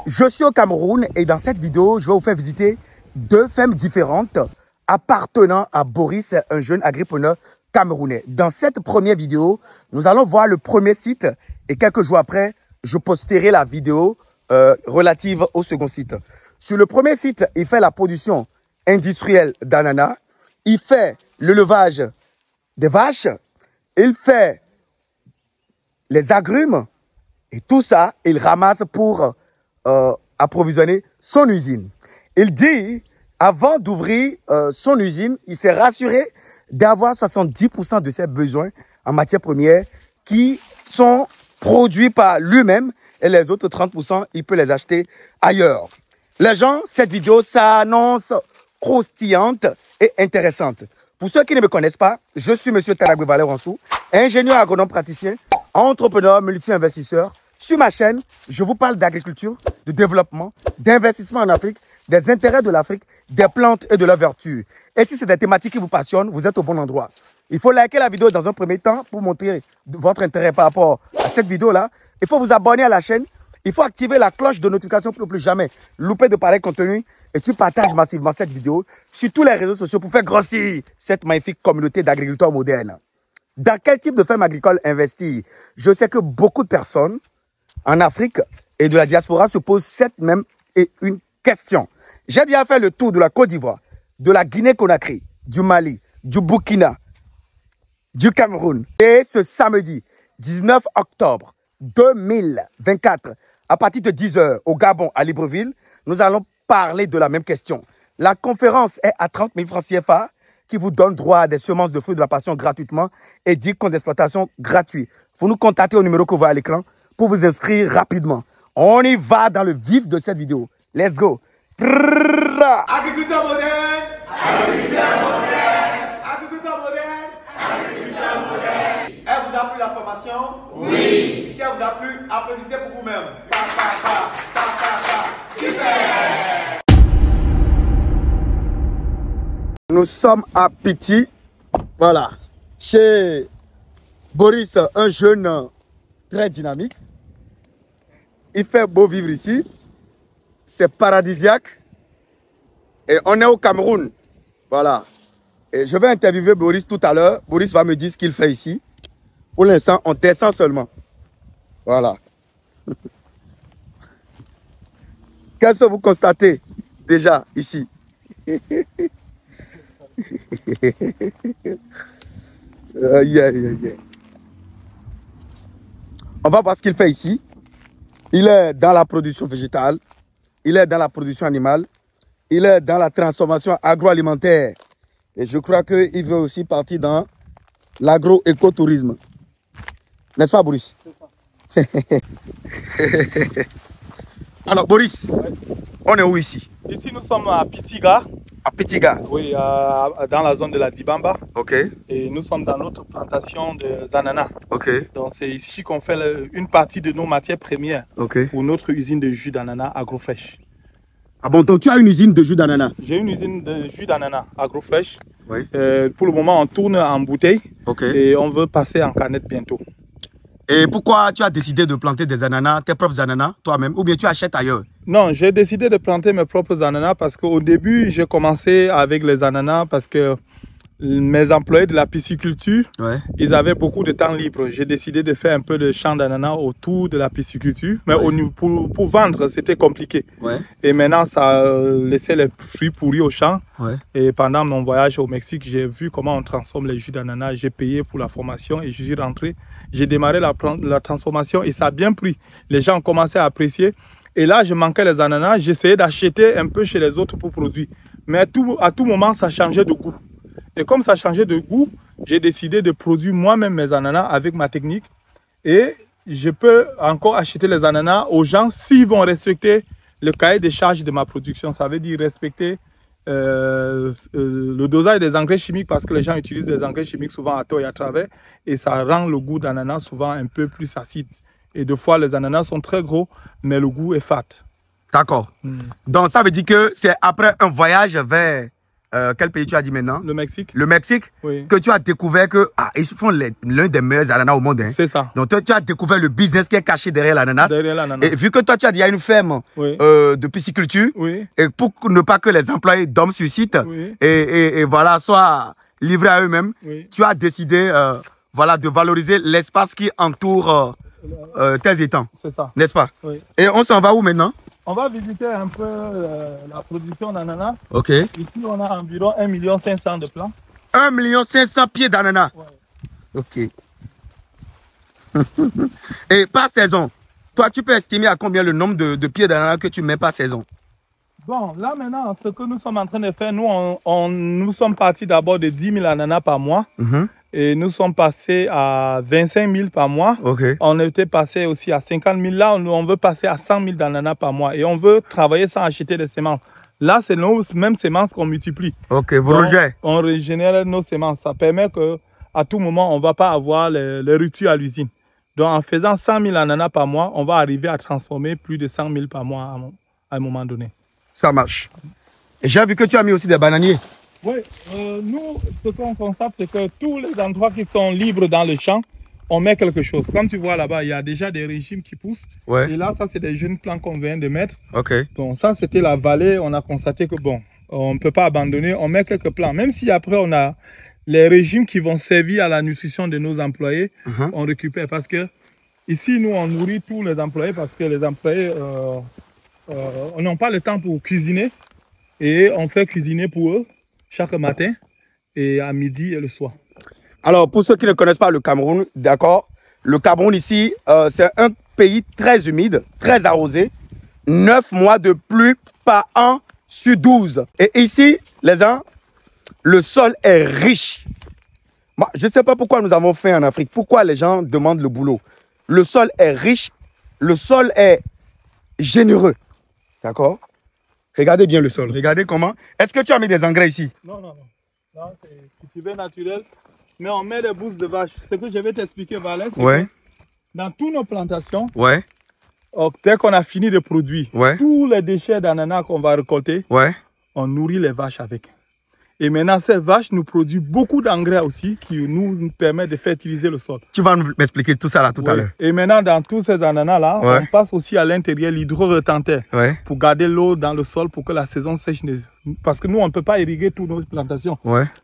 Je suis au Cameroun et dans cette vidéo, je vais vous faire visiter deux fermes différentes appartenant à Boris, un jeune agripreneur camerounais. Dans cette première vidéo, nous allons voir le premier site et quelques jours après, je posterai la vidéo relative au second site. Sur le premier site, il fait la production industrielle d'ananas, il fait l'élevage des vaches, il fait les agrumes et tout ça, il ramasse pour approvisionner son usine. Il dit, avant d'ouvrir son usine, il s'est rassuré d'avoir 70% de ses besoins en matières premières qui sont produits par lui-même et les autres 30%, il peut les acheter ailleurs. Les gens, cette vidéo s'annonce croustillante et intéressante. Pour ceux qui ne me connaissent pas, je suis M. Talagwe Valère Ransou, ingénieur agronome praticien, entrepreneur, multi-investisseur. Sur ma chaîne, je vous parle d'agriculture, de développement, d'investissement en Afrique, des intérêts de l'Afrique, des plantes et de leurs vertus. Et si c'est des thématiques qui vous passionnent, vous êtes au bon endroit. Il faut liker la vidéo dans un premier temps pour montrer votre intérêt par rapport à cette vidéo-là. Il faut vous abonner à la chaîne. Il faut activer la cloche de notification pour ne plus jamais louper de pareils contenus. Et tu partages massivement cette vidéo sur tous les réseaux sociaux pour faire grossir cette magnifique communauté d'agriculteurs modernes. Dans quel type de ferme agricole investir? Je sais que beaucoup de personnes en Afrique et de la diaspora se posent cette même et une question. J'ai déjà fait le tour de la Côte d'Ivoire, de la Guinée-Conakry, du Mali, du Burkina, du Cameroun. Et ce samedi 19 octobre 2024, à partir de 10 h au Gabon, à Libreville, nous allons parler de la même question. La conférence est à 30 000 francs CFA qui vous donne droit à des semences de fruits de la passion gratuitement et 10 comptes d'exploitation gratuits. Vous nous contactez au numéro que vous voyez à l'écran pour vous inscrire rapidement. On y va dans le vif de cette vidéo. Let's go. Agriculteur moderne. Agriculteur moderne. Agriculteur moderne. Agriculteur moderne. Elle vous a plu la formation? Oui. Si elle vous a plu, applaudissez pour vous-même. Super. Nous sommes à Piti. Voilà. Chez Boris, un jeune très dynamique. Il fait beau vivre ici. C'est paradisiaque. Et on est au Cameroun. Voilà. Et je vais interviewer Boris tout à l'heure. Boris va me dire ce qu'il fait ici. Pour l'instant, on descend seulement. Voilà. Qu'est-ce que vous constatez déjà ici? On va voir ce qu'il fait ici. Il est dans la production végétale, il est dans la production animale, il est dans la transformation agroalimentaire. Et je crois qu'il veut aussi partir dans l'agro-écotourisme. N'est-ce pas, Boris? Alors, Boris, ouais. On est où ici? Ici, nous sommes à Pitiga. À Pitiga? Oui, dans la zone de la Dibamba. Ok. Et nous sommes dans notre plantation de ananas. Ok. Donc, c'est ici qu'on fait une partie de nos matières premières. Ok. Pour notre usine de jus d'ananas AgroFresh. Ah bon, donc tu as une usine de jus d'ananas? J'ai une usine de jus d'ananas AgroFresh. Oui. Pour le moment, on tourne en bouteille. Ok. Et on veut passer en canette bientôt. Et pourquoi tu as décidé de planter des ananas, tes propres ananas, toi-même, ou bien tu achètes ailleurs? Non, j'ai décidé de planter mes propres ananas parce qu'au début, j'ai commencé avec les ananas parce que mes employés de la pisciculture, ouais, ils avaient beaucoup de temps libre. J'ai décidé de faire un peu de champ d'ananas autour de la pisciculture, mais ouais, pour vendre, c'était compliqué. Ouais. Et maintenant, ça laissait les fruits pourris au champ. Ouais. Et pendant mon voyage au Mexique, j'ai vu comment on transforme les jus d'ananas. J'ai payé pour la formation et je suis rentré. J'ai démarré la transformation et ça a bien pris. Les gens ont commencé à apprécier. Et là, je manquais les ananas. J'essayais d'acheter un peu chez les autres pour produire. Mais à tout moment, ça changeait de goût. Et comme ça changeait de goût, j'ai décidé de produire moi-même mes ananas avec ma technique. Et je peux encore acheter les ananas aux gens s'ils vont respecter le cahier de charges de ma production. Ça veut dire respecter le dosage des engrais chimiques parce que les gens utilisent des engrais chimiques souvent à tort et à travers. Et ça rend le goût d'ananas souvent un peu plus acide. Et deux fois, les ananas sont très gros, mais le goût est fat. D'accord. Donc, ça veut dire que c'est après un voyage vers quel pays tu as dit maintenant? Le Mexique. Le Mexique, oui. Que tu as découvert que ils font l'un des meilleurs ananas au monde. Hein. C'est ça. Donc toi, tu as découvert le business qui est caché derrière l'ananas. Et vu que toi, tu as déjà une ferme oui. De pisciculture, oui. et pour ne pas que les employés dorment sur site, oui. et voilà, soient livrés à eux-mêmes, oui. tu as décidé voilà, de valoriser l'espace qui entoure tes étangs. C'est ça. N'est-ce pas? Oui. Et on s'en va où maintenant? On va visiter un peu la production d'ananas. Ok. Ici, on a environ 1 500 000 de plants. 1 500 000 pieds d'ananas. Ouais. Ok. Et par saison, toi, tu peux estimer à combien le nombre de pieds d'ananas que tu mets par saison? Bon, là maintenant, ce que nous sommes en train de faire, nous sommes partis d'abord de 10 000 ananas par mois. Et nous sommes passés à 25 000 par mois. Okay. On était passé aussi à 50 000. Là, on veut passer à 100 000 d'ananas par mois. Et on veut travailler sans acheter des semences. Là, c'est nos mêmes semences qu'on multiplie. Ok, vous rejetez. On régénère nos semences. Ça permet qu'à tout moment, on ne va pas avoir les ruptures à l'usine. Donc, en faisant 100 000 ananas par mois, on va arriver à transformer plus de 100 000 par mois à un moment donné. Ça marche. Et j'ai vu que tu as mis aussi des bananiers. Oui, nous, ce qu'on constate, c'est que tous les endroits qui sont libres dans le champ, on met quelque chose. Comme tu vois là-bas, il y a déjà des régimes qui poussent. Ouais. Et là, ça, c'est des jeunes plants qu'on vient de mettre. Ok. Donc ça, c'était la vallée. On a constaté que, bon, on ne peut pas abandonner. On met quelques plants. Même si après, on a les régimes qui vont servir à la nutrition de nos employés, on récupère. Parce que ici, nous, on nourrit tous les employés parce que les employés n'ont pas le temps pour cuisiner. Et on fait cuisiner pour eux chaque matin et à midi et le soir. Alors, pour ceux qui ne connaissent pas le Cameroun, d'accord, le Cameroun ici, c'est un pays très humide, très arrosé. 9 mois de pluie par an sur 12. Et ici, les gens, le sol est riche. Moi, je ne sais pas pourquoi nous avons faim en Afrique. Pourquoi les gens demandent le boulot. Le sol est riche, le sol est généreux. D'accord? Regardez bien le sol. Regardez comment. Est-ce que tu as mis des engrais ici? Non, non, non. Non, c'est cultivé naturel. Mais on met des bousses de vache. Ce que je vais t'expliquer, Valais, c'est que dans toutes nos plantations, dès qu'on a fini de produire, tous les déchets d'ananas qu'on va récolter, on nourrit les vaches avec. Et maintenant, ces vaches nous produisent beaucoup d'engrais aussi qui nous permettent de fertiliser le sol. Tu vas m'expliquer tout ça là tout à l'heure. Et maintenant, dans tous ces ananas-là, on passe aussi à l'intérieur l'hydro-retenteur pour garder l'eau dans le sol pour que la saison sèche. Parce que nous, on ne peut pas irriguer toutes nos plantations.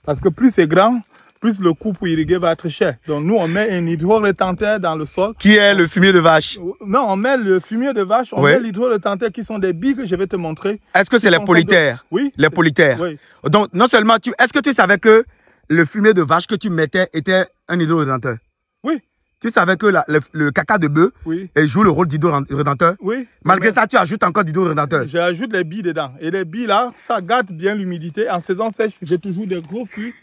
Parce que plus c'est grand, plus le coût pour irriguer va être cher. Donc nous, on met un hydro-retenteur dans le sol. Qui est le fumier de vache? Non, on met le fumier de vache, on met l'hydro-retenteur qui sont des billes que je vais te montrer. Est-ce que c'est les polytères? Oui. Les polytères. Oui. Donc non seulement est-ce que tu savais que le fumier de vache que tu mettais était un hydro-retenteur? Oui. Tu savais que le caca de bœuf joue le rôle d'hydro-retenteur? Oui. Malgré ça, tu ajoutes encore d'hydro-retenteur? J'ajoute les billes dedans. Et les billes là, ça garde bien l'humidité. En saison sèche, j'ai toujours des gros fruits.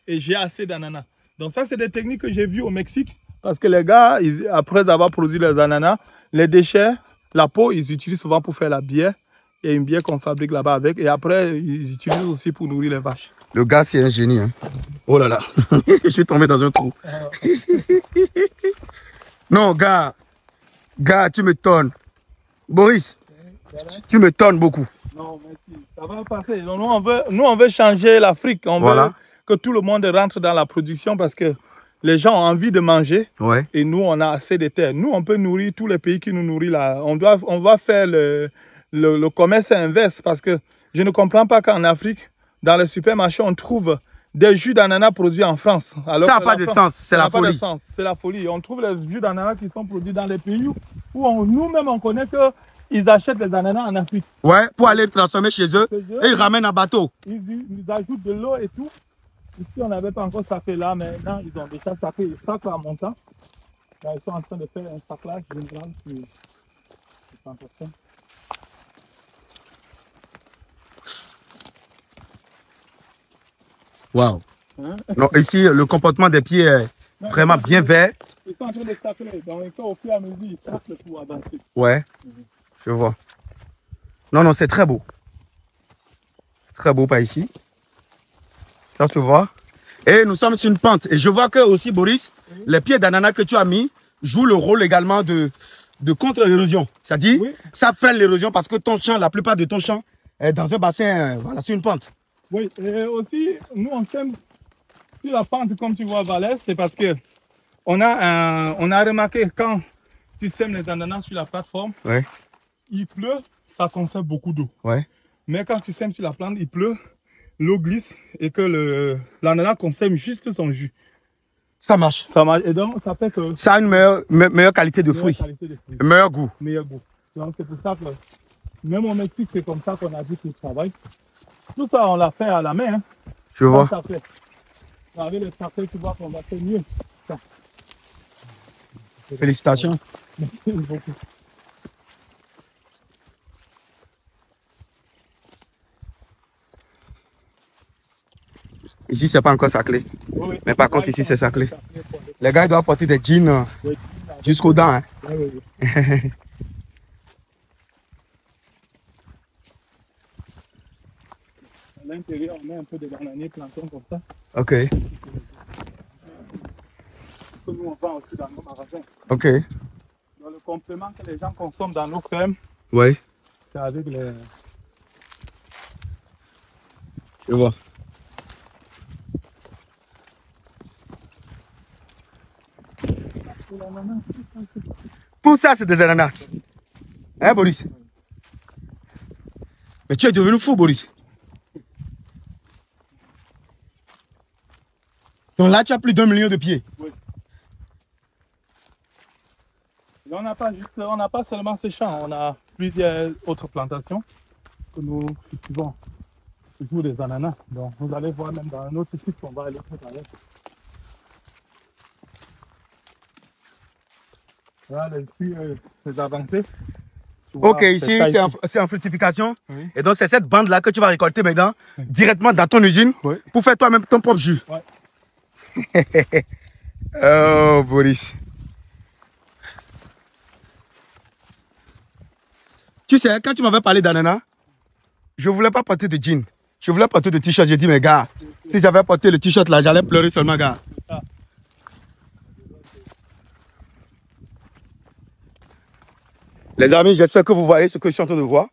Et j'ai assez d'ananas. Donc ça, c'est des techniques que j'ai vues au Mexique. Parce que les gars, après avoir produit les ananas, les déchets, la peau, ils utilisent souvent pour faire la bière. Il y a une bière qu'on fabrique là-bas avec. Et après, ils utilisent aussi pour nourrir les vaches. Le gars, c'est un génie. Hein. Oh là là, je suis tombé dans un trou. Non, gars, tu me tonnes. Boris, tu me tonnes beaucoup. Non, merci. Ça va passer. Donc, nous, on veut changer l'Afrique. On veut que tout le monde rentre dans la production parce que les gens ont envie de manger et nous, on a assez de terres. Nous, on peut nourrir tous les pays qui nous nourrissent là. On va faire le commerce inverse parce que je ne comprends pas qu'en Afrique, dans les supermarchés, on trouve des jus d'ananas produits en France. Alors ça n'a pas de sens, c'est la folie. C'est la folie. On trouve les jus d'ananas qui sont produits dans les pays où nous-mêmes, on connaît qu'ils achètent les ananas en Afrique. Ouais, pour aller transformer chez eux et ils ramènent un bateau. Ils ajoutent de l'eau et tout. Ici, on n'avait pas encore sapé là, mais maintenant, ils ont déjà sapé le sac en montant. Là, ils sont en train de faire un saclage général sur les plantations. Waouh! Non, ici, le comportement des pieds est vraiment bien vert. Ils sont en train de sacler, donc au fur et à mesure, ils saclent pour avancer. Ouais, je vois. Non, non, c'est très beau. Très beau par ici. Ça se voit. Et nous sommes sur une pente. Et je vois que aussi, Boris, les pieds d'ananas que tu as mis jouent le rôle également de contre l'érosion. C'est-à-dire, ça freine l'érosion parce que ton champ, la plupart de ton champ est dans un bassin, voilà, sur une pente. Oui, et aussi, nous, on sème sur la pente, comme tu vois, Valère, c'est parce que on a remarqué quand tu sèmes les ananas sur la plateforme, ouais. Il pleut, ça conserve beaucoup d'eau. Ouais. Mais quand tu sèmes sur la plante, il pleut, l'eau glisse et que l'ananas conserve juste son jus. Ça marche. Ça marche. Et donc, ça fait que... Ça a une meilleure qualité de fruits. Meilleur goût. Meilleur goût. Donc, c'est pour ça que même au Mexique, c'est comme ça qu'on a dit qu'il travaille. Tout ça, on l'a fait à la main. Hein. Je vois. Avec le tracteur, tu vois qu'on va faire mieux. Ça. Félicitations. Merci beaucoup. Ici, c'est pas encore saclé. Oui, mais par contre, ici, c'est saclé. Les gars, ils doivent porter des jeans jusqu'aux dents. Hein. Oui. À l'intérieur, on met un peu de bananier plantain comme ça. Ok. Que nous, on vend aussi dans nos magasins. Ok. Donc, le complément que les gens consomment dans nos fermes, oui. C'est avec les... Je vois. Tout ça, c'est des ananas. Hein, Boris? Mais tu es devenu fou, Boris. Donc là, tu as plus d'1 million de pieds. Oui. Là, on n'a pas seulement ces champs, on a plusieurs autres plantations que nous cultivons toujours des ananas. Donc, vous allez voir même dans un autre site qu'on va aller tout à l'heure. Voilà les fruits, les avancées. Ok, ici c'est en fructification. Oui. Et donc c'est cette bande-là que tu vas récolter maintenant directement dans ton usine pour faire toi-même ton propre jus. Ouais. Oh, Boris. Tu sais, quand tu m'avais parlé d'ananas, je ne voulais pas porter de jean. Je voulais porter de t-shirt. J'ai dit, mais gars, si j'avais porté le t-shirt là, j'allais pleurer seulement, gars. Les amis, j'espère que vous voyez ce que je suis en train de voir.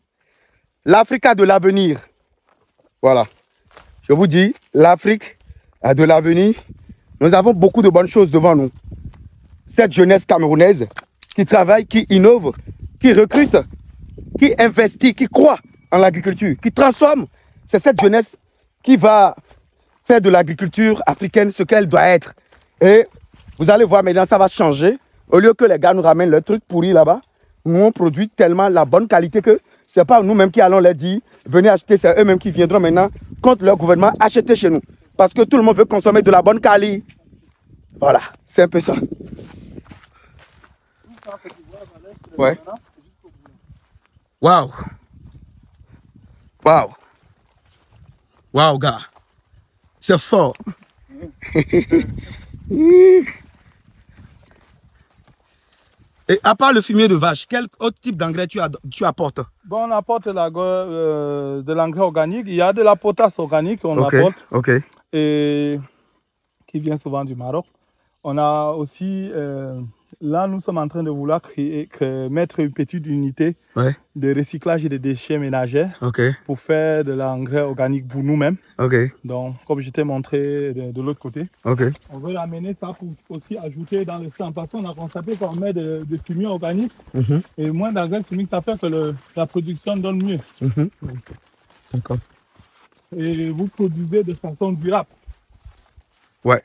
L'Afrique a de l'avenir. Voilà. Je vous dis, l'Afrique a de l'avenir. Nous avons beaucoup de bonnes choses devant nous. Cette jeunesse camerounaise qui travaille, qui innove, qui recrute, qui investit, qui croit en l'agriculture, qui transforme. C'est cette jeunesse qui va faire de l'agriculture africaine ce qu'elle doit être. Et vous allez voir maintenant, ça va changer. Au lieu que les gars nous ramènent le truc pourri là-bas, nous on produit tellement la bonne qualité que ce n'est pas nous-mêmes qui allons leur dire venez acheter, c'est eux-mêmes qui viendront maintenant contre leur gouvernement acheter chez nous. Parce que tout le monde veut consommer de la bonne qualité. Voilà, c'est un peu ça. Ouais. Waouh. Waouh. Waouh, gars. C'est fort. Et à part le fumier de vache, quel autre type d'engrais tu apportes? Bon, on apporte de l'engrais organique. Il y a de la potasse organique qu'on apporte. Ok. Et qui vient souvent du Maroc. On a aussi, là nous sommes en train de vouloir mettre une petite unité de recyclage des déchets ménagers pour faire de l'engrais organique pour nous-mêmes. Donc, comme je t'ai montré de l'autre côté, on veut amener ça pour aussi ajouter dans le champ. Parce qu'on a constaté qu'on met de fumier organique et moins d'engrais chimiques, ça fait que la production donne mieux. D'accord. Et vous produisez de façon durable. Ouais.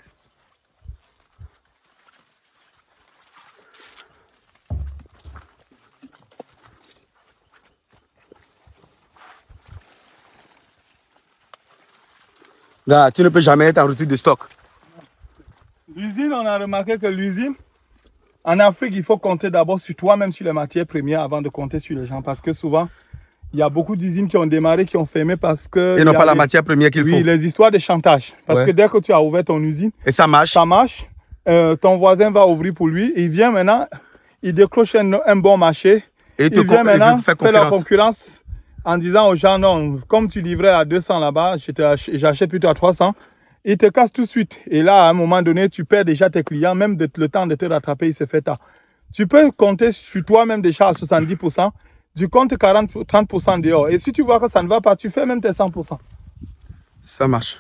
Là, tu ne peux jamais être en rupture de stock. L'usine, on a remarqué que l'usine, en Afrique, il faut compter d'abord sur toi-même, sur les matières premières, avant de compter sur les gens. Parce que souvent, il y a beaucoup d'usines qui ont démarré, qui ont fermé parce que... Ils n'ont pas la matière première qu'il faut. Oui, les histoires de chantage. Parce que dès que tu as ouvert ton usine... Et ça marche. Ça marche. Ton voisin va ouvrir pour lui. Il vient maintenant, il décroche un bon marché. Et il vient maintenant faire la concurrence en disant aux gens, non, comme tu livrais à 200 là-bas, j'achète plutôt à 300. Il te casse tout de suite. Et là, à un moment donné, tu perds déjà tes clients. Même le temps de te rattraper, il se fait tard. Tu peux compter sur toi-même déjà à 70%. Tu comptes 30% dehors. Et si tu vois que ça ne va pas, tu fais même tes 100%. Ça marche.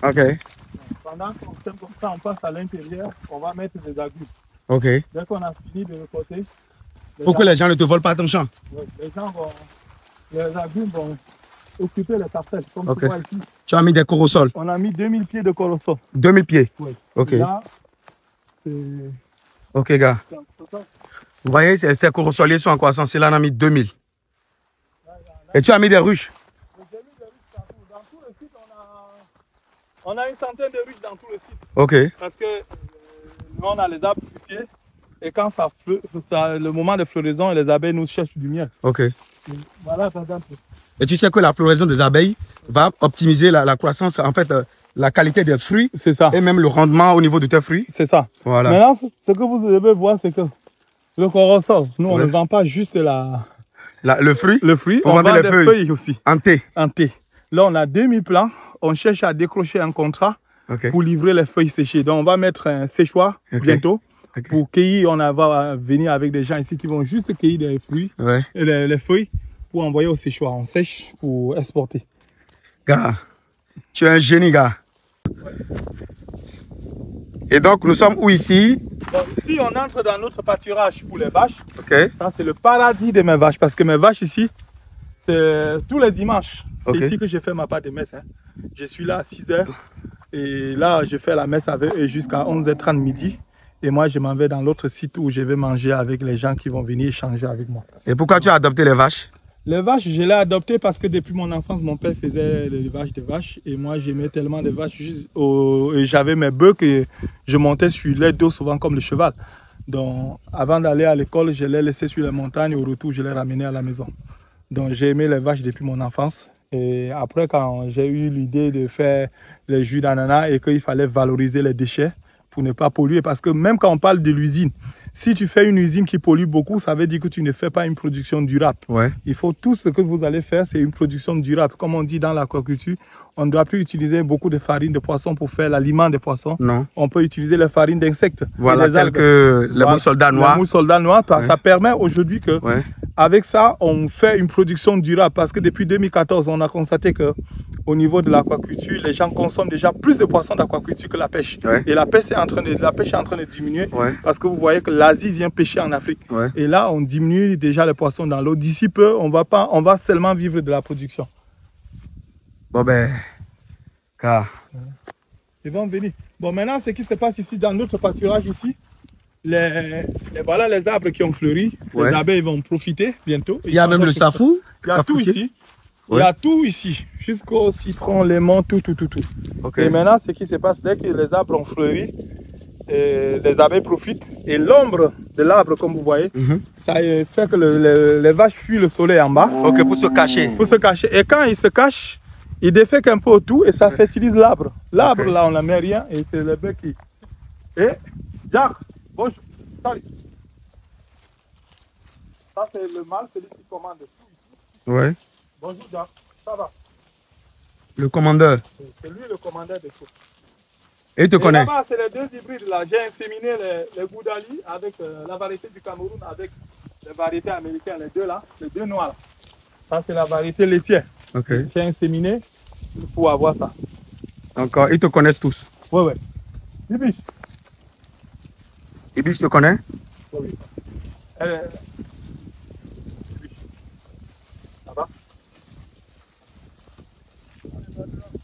Ok. Pendant qu'on fait comme ça, on passe à l'intérieur, on va mettre des agrumes. Ok. Dès qu'on a fini de récolter, Pour que les gens ne te volent pas ton champ. Les agrumes vont occuper les parcelles. Comme tu vois ici. Tu as mis des corosols. On a mis 2000 pieds de corossol. 2000 pieds. Oui. Ok. Là, ok, gars. Vous voyez, ces corosoliers sont en croissance. Là, on a mis 2000. Et tu as mis des ruches. J'ai mis des ruches partout. Dans tout le site, on a une centaine de ruches dans tout le site. Ok. Parce que nous, on a les arbres fruitiers. Et quand le moment de floraison, les abeilles nous cherchent du miel. Ok. Et voilà, ça donne. Et tu sais que la floraison des abeilles va optimiser la croissance, en fait, la qualité des fruits. C'est ça. Et même le rendement au niveau de tes fruits. C'est ça. Voilà. Maintenant, ce que vous devez voir, c'est que le corosol, nous, on ne vend pas juste le fruit. Le fruit, on vend des feuilles aussi. En thé. En thé. Là, on a 2000 plants. On cherche à décrocher un contrat pour livrer les feuilles séchées. Donc, on va mettre un séchoir bientôt. Pour cueillir, on va venir avec des gens ici qui vont juste cueillir des fruits, et les feuilles, pour envoyer au séchoir. On sèche pour exporter. Gars, tu es un génie, gars. Et donc, nous sommes où ici? Donc, ici, on entre dans notre pâturage pour les vaches. Ok. Ça, c'est le paradis de mes vaches. Parce que mes vaches ici, c'est tous les dimanches. C'est ici que je fais ma part de messe. Hein. Je suis là à 6 h. Et là, je fais la messe avec eux jusqu'à 11h30 midi. Et moi, je m'en vais dans l'autre site où je vais manger avec les gens qui vont venir échanger avec moi. Et pourquoi tu as adopté les vaches? Les vaches, je l'ai adopté parce que depuis mon enfance, mon père faisait l'élevage de vaches. Et moi, j'aimais tellement les vaches. Et j'avais mes bœufs que je montais sur les dos souvent comme le cheval. Donc, avant d'aller à l'école, je les laissais sur les montagnes. Au retour, je les ramenais à la maison. Donc, j'ai aimé les vaches depuis mon enfance. Et après, quand j'ai eu l'idée de faire les jus d'ananas et qu'il fallait valoriser les déchets, pour ne pas polluer. Parce que même quand on parle de l'usine, si tu fais une usine qui pollue beaucoup, ça veut dire que tu ne fais pas une production durable. Il faut tout ce que vous allez faire, c'est une production durable. Comme on dit dans l'aquaculture, on ne doit plus utiliser beaucoup de farine de poisson pour faire l'aliment des poissons. Non. On peut utiliser les farines d'insectes. Voilà, telles que les moules soldats noirs. Les moules soldats noirs, ça permet aujourd'hui que, avec ça, on fait une production durable. Parce que depuis 2014, on a constaté que au niveau de l'aquaculture, les gens consomment déjà plus de poissons d'aquaculture que la pêche. Et la pêche est en train de diminuer parce que vous voyez que l'Asie vient pêcher en Afrique. Et là, on diminue déjà les poissons dans l'eau. D'ici peu, on va seulement vivre de la production. Bon ben, car... Ils vont venir. Bon, maintenant, ce qui se passe ici, dans notre pâturage ici, voilà les arbres qui ont fleuri. Les abeilles vont profiter bientôt. Il y a même le safou. Il y a tout ici. Il y a tout ici, jusqu'au citron, lemon, tout. Et maintenant, ce qui se passe, dès que les arbres ont fleuri, les abeilles profitent. Et l'ombre de l'arbre, comme vous voyez, ça fait que les vaches fuient le soleil en bas. Pour se cacher. Pour se cacher. Et quand ils se cachent, ils défèquent un peu autour et ça fertilise l'arbre. L'arbre, là, on ne met rien et c'est le bec qui... Et, Jacques, bonjour. Salut. Ça, c'est le mâle, celui qui commande tout ici. Bonjour, Jacques. Ça va? Le commandeur. C'est lui le commandeur de tout. Et il te connaît? Là-bas, c'est les deux hybrides. Là, j'ai inséminé les Goudali avec la variété du Cameroun avec les variétés américaines, les deux là, les deux noirs. Là. Ça, c'est la variété laitière. J'ai inséminé pour avoir ça. Donc, ils te connaissent tous? Oui. Ibish. Ibish te connaît? Oui. Ça va?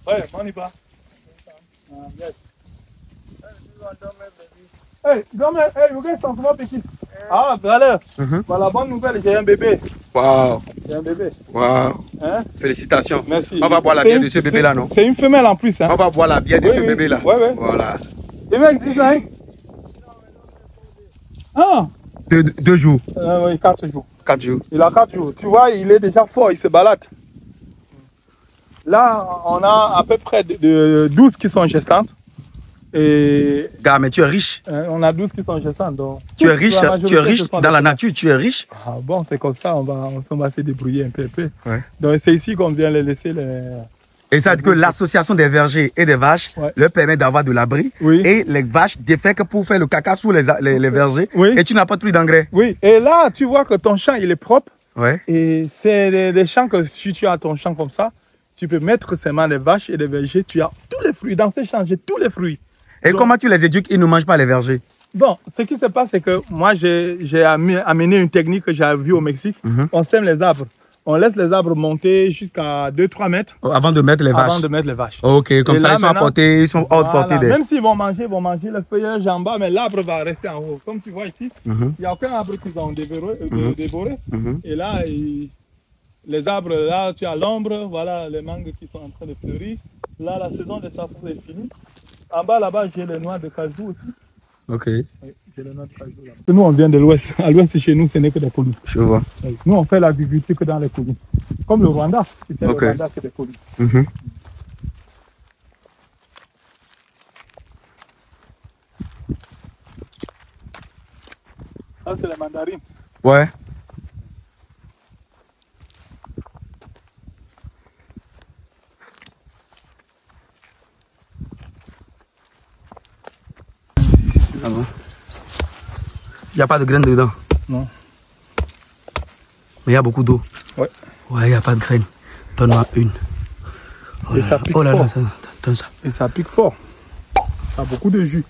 Oui, on y va. Yes. Hey, you guys sont souvent petits. Ah, voilà. Voilà, bonne nouvelle, j'ai un bébé. Waouh. J'ai un bébé. Waouh. Félicitations. Merci. On va boire la bière de ce bébé-là, non? C'est une femelle en plus. Hein? On va boire la bière de ce bébé-là. Voilà. Et mec, dis ça, hein? Ah. 2 jours. Oui, 4 jours. 4 jours. Il a 4 jours. Tu vois, il est déjà fort, il se balade. Là, on a à peu près de 12 qui sont gestantes. Et gars, mais tu es riche. On a 12 qui sont gestantes. Donc tu es riche dans la nature, tu es riche. Ah bon, c'est comme ça, on va se débrouiller un peu. Donc c'est ici qu'on vient les laisser Et ça veut dire que l'association des vergers et des vaches leur permet d'avoir de l'abri. Oui. Et les vaches défèquent pour faire le caca sous les vergers. Oui. Et tu n'apportes plus d'engrais. Oui. Et là, tu vois que ton champ, il est propre. Ouais. Et c'est des champs que si tu as ton champ comme ça, tu peux mettre seulement des vaches et des vergers. Tu as tous les fruits. Dans ces champs, j'ai tous les fruits. Et donc, comment tu les éduques? Ils ne mangent pas les vergers. Bon, ce qui se passe, c'est que moi, j'ai amené une technique que j'ai vue au Mexique. On sème les arbres. On laisse les arbres monter jusqu'à 2-3 mètres. Avant de mettre les vaches. Avant de mettre les vaches. Ok, comme ça, ils sont hors de portée. Même s'ils vont manger le feuillage en bas, mais l'arbre va rester en haut. Comme tu vois ici, il n'y a aucun arbre qu'ils ont dévoré. Et là, les arbres, là, tu as l'ombre, voilà les mangues qui sont en train de fleurir. Là, la saison des safran est finie. En bas, là-bas, j'ai les noix de cajou aussi. Ok. Oui, j'ai les noix de cajou là. Nous, on vient de l'ouest. À l'ouest, chez nous, ce n'est que des collines. Je vois. Oui. Nous, on fait l'agriculture que dans les collines. Comme le Rwanda. Le Rwanda, c'est des collines. Ça, c'est les mandarines. Ouais. Ah bon? Il n'y a pas de graines dedans? Non. Mais il y a beaucoup d'eau? Ouais. Ouais, il n'y a pas de graines. Donne-moi une. Oh et ça pique fort. Donne ça. Et ça pique fort. Ça a beaucoup de jus.